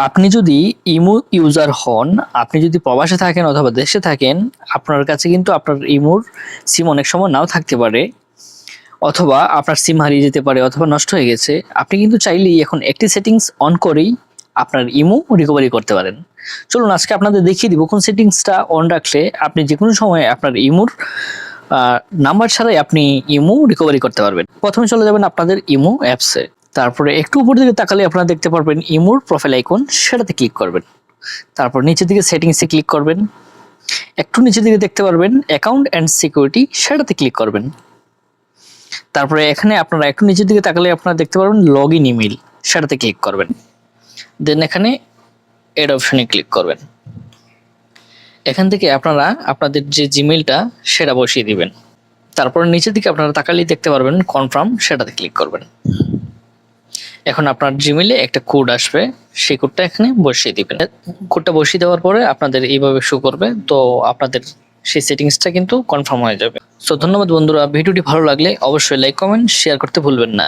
আপনি যদি imo user হন, আপনি যদি প্রবাসে থাকেন অথবা দেশে থাকেন, আপনার কাছে কিন্তু আপনার ইমোর সিম অনেক সময় নাও থাকতে পারে, অথবা আপনার সিম হারিয়ে যেতে পারে অথবা নষ্ট হয়ে গেছে। আপনি কিন্তু চাইলেই এখন একটি সেটিংস অন করেই আপনার ইমো রিকভারি করতে পারেন। চলুন আজকে আপনাদের দেখিয়ে দিব কোন সেটিংসটা অন রাখলে আপনি যে কোনো সময় আপনার ইমোর নাম্বার ছাড়াই আপনি ইমো রিকভারি করতে পারবেন। প্রথমে চলে যাবেন আপনাদের ইমো অ্যাপসে, তারপরে একটু উপর দিকে তাকালে আপনারা দেখতে পারবেন ইমোর প্রোফাইল আইকন, সেটাতে ক্লিক করবেন। তারপর নিচের দিকে সেটিংসে ক্লিক করবেন, একটু নিচের দিকে দেখতে পারবেন অ্যাকাউন্ট অ্যান্ড সিকিউরিটি, সেটাতে ক্লিক করবেন। তারপরে এখানে আপনারা একটু নিচের দিকে তাকালে আপনারা দেখতে পারবেন লগ ইন ইমেল, সেটাতে ক্লিক করবেন। দেন এখানে এড অপশনে ক্লিক করবেন। এখান থেকে আপনারা আপনাদের যে জিমেইলটা সেটা বসিয়ে দিবেন। তারপর নিচের দিকে আপনারা তাকালেই দেখতে পারবেন কনফার্ম, সেটাতে ক্লিক করবেন। এখন আপনার জিমেইলে একটা কোড আসবে, সেই কোডটা এখানে বসিয়ে দিবেন। কোডটা বসিয়ে দেওয়ার পরে আপনাদের এইভাবে শো করবে, তো আপনাদের সেই সেটিংসটা কিন্তু কনফার্ম হয়ে যাবে। সো ধন্যবাদ বন্ধুরা, ভিডিওটি ভালো লাগলে অবশ্যই লাইক কমেন্ট শেয়ার করতে ভুলবেন না।